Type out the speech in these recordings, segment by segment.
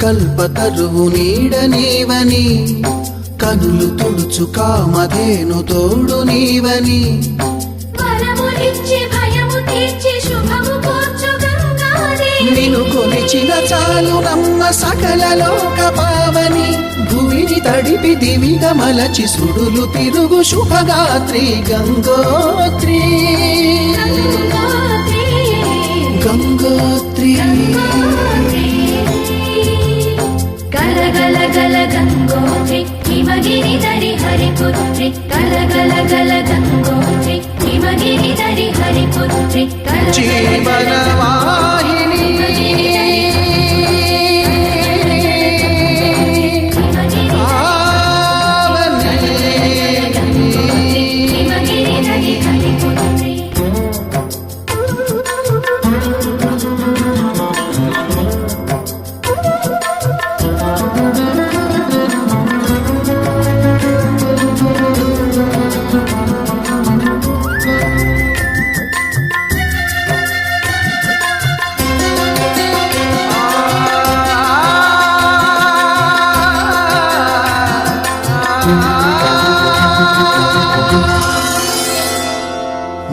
కల్పతరువు నీడ నీవని కనులు తుడుచు కామధేను తోడు నీవని నిన్ను కొలిచిన చాలు నమ్మ సకల లోక పావని భూమిని తడిపి దివిగా మలచి సుడులు తిరుగు శుభగాత్రి గంగోత్రి గంగోత్రి గల గల గల గంగోత్రి హిమగిరి దరి హరిపుత్రి గల గల గల గంగోత్రి హిమగిరి దరి హరిపుత్రి జీవనవాహిని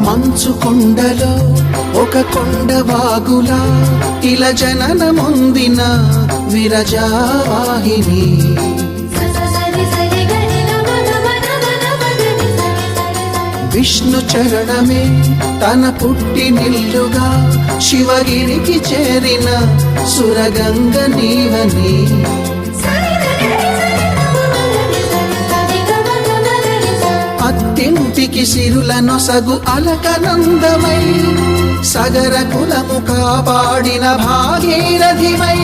మంచు కొండలో ఒక కొండ వాగులా ఇలా జననమొందిన విరజావాహిని విష్ణు చరణమే తన పుట్టినిల్లుగా శివగిరికి చేరిన సురగంగ నీవని అత్తింటికి సిరుల నొసగు అలకనందమై సగర కులము కాపాడిన భాగీరథివై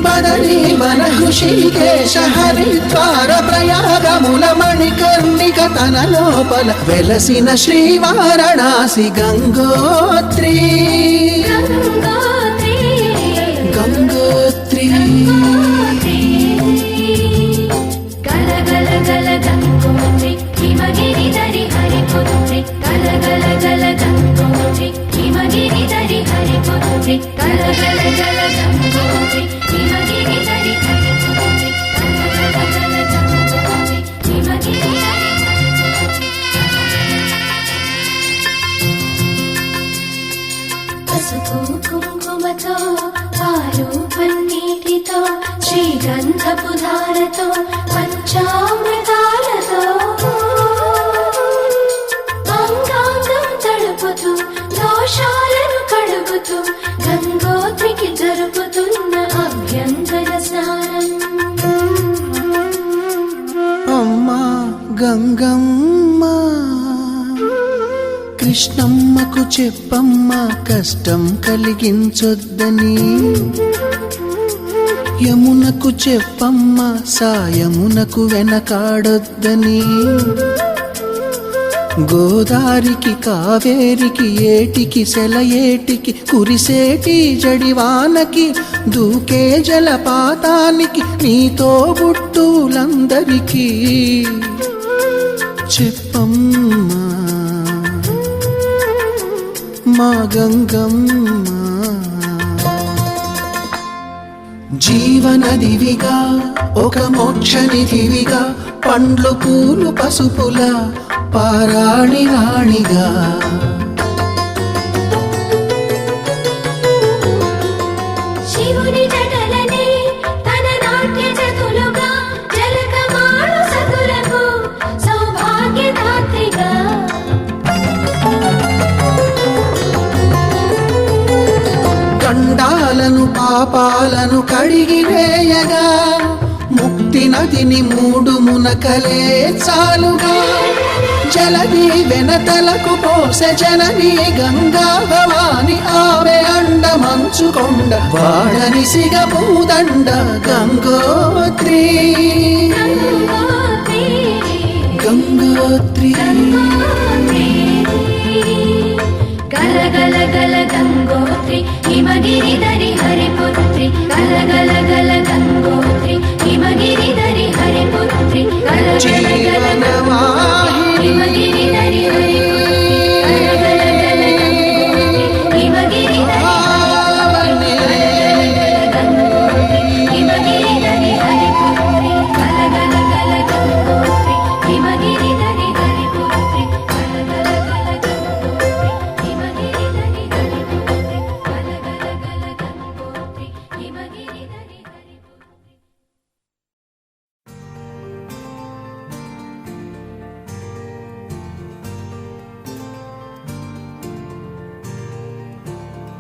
బదరీ వన హృషికేశ హరిద్వార ప్రయాగముల మణికర్ణిక తన లోపల వెలసిన శ్రీవారణాసి గంగోత్రి గంగోత్రి గల గల గల గంగోత్రి హిమగిరి దరి హరిపుత్రి గల గల గల గంగోత్రి హిమగిరి దరి హరిపుత్రి గల గల గల గంగోత్రి హిమగిరి దరి హరిపుత్రి గల గల గల గంగోత్రి హిమగిరి దరి హరిపుత్రి పసుపు కుంకుమతో పాలు పన్నీటితో శ్రీగంధపు ధారతో పంచామృతాలతో అంగాంగం తడుపుతూ దోషాలను కడుగుతూ గంగోత్రికి జరుపుతున్న అభ్యంతర స్నానం అమ్మా గంగమ్మ కృష్ణమ్మకు చెప్పమ్మ కష్టం కలిగించొద్దని యమునకు చెప్పమ్మ సాయమునకు వెనకాడొద్దని గోదారికి కావేరికి ఏటికి సెలయేటికి కురిసేటి జడివానకి దూకే జలపాతానికి నీతో బుట్టులందరికీ చెప్పమ్మా మా గంగమ్మ జీవనదివిగా ఒక మోక్షనిధివిగా పండ్లు పూలు పసుపుల పారాణి రాణిగా శివుని జటలనే తన నాట్య చతులుగా జలకమాడు సతులకు సౌభాగ్యదాత్రిగా గండాలను పాపాలను కడిగివేయగా ముక్తి నదిని మూడు మునకలే చాలుగా జలది వెనతలకు పోసె జనని గంగా భవాని ఆమె అండ మంచుకొండ వాడని సిగ పూదండ గంగోత్రి గంగోత్రి గల గల గల గంగోత్రి హిమగిరి దరి హరిపుత్రి గల గల గల గంగోత్రి హిమగిరి దరి హరిపుత్రి గల గల గల గంగోత్రి హిమగిరి దరి హరిపుత్రి గల గల గల గంగోత్రి హిమగిరి దరి హరిపుత్రి గల గల గల గంగోత్రి హిమగిరి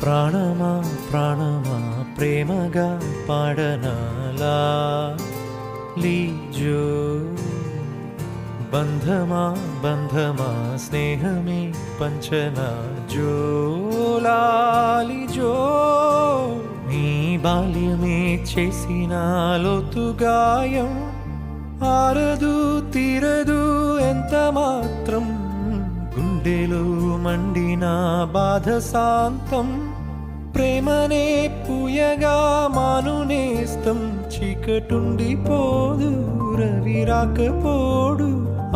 ప్రాణమా ప్రాణమా ప్రేమగా పాడనాలా లీజో బంధమా బంధమా స్నేహమే పంచనా జోలాలిజో నీ బాల్యమే చేసిన లోతుగాయం ఆరదు తీరదు ఎంత మాత్రం గుండెలో మండిన బాధ శాంతం ప్రేమనే పూయగా మానునేస్తం చీకటుండిపోదు రవి రాకపోడు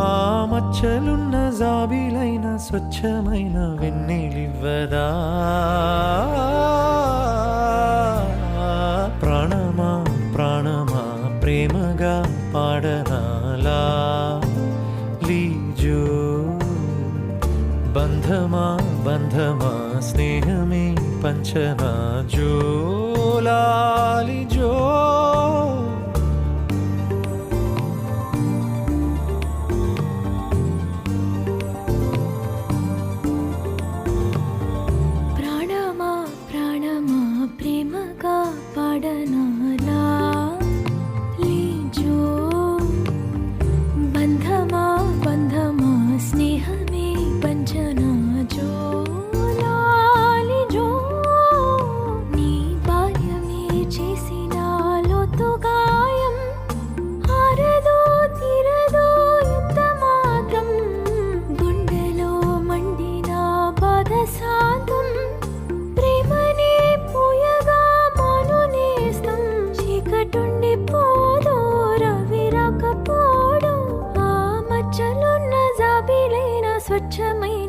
ఆ మచ్చలున్న జాబిలైన స్వచ్ఛమైన వెన్నెలివ్వదా ప్రాణమా ప్రాణమా ప్రేమగా పాడనాలా లీజో బంధమా బంధమా స్నేహమే పంచనా జోలాలిజో ప్రాణమా ప్రాణమా ప్రేమగా పాడనాలా లీజో బంధమా బంధమా స్నేహమే పంచనా జోలాలిజో నీ బాల్యమే చేసిన లోతుగాయం ఆరదో తీరదో ఎంత మాత్రం గుండెలో మండిన బాధ శాంతం ప్రేమనే పూయగా మానునేస్తం చీకటుండిపోదు రవి రాకపోడు ఆ మచ్చలున్న జాబిలైన స్వచ్ఛమైన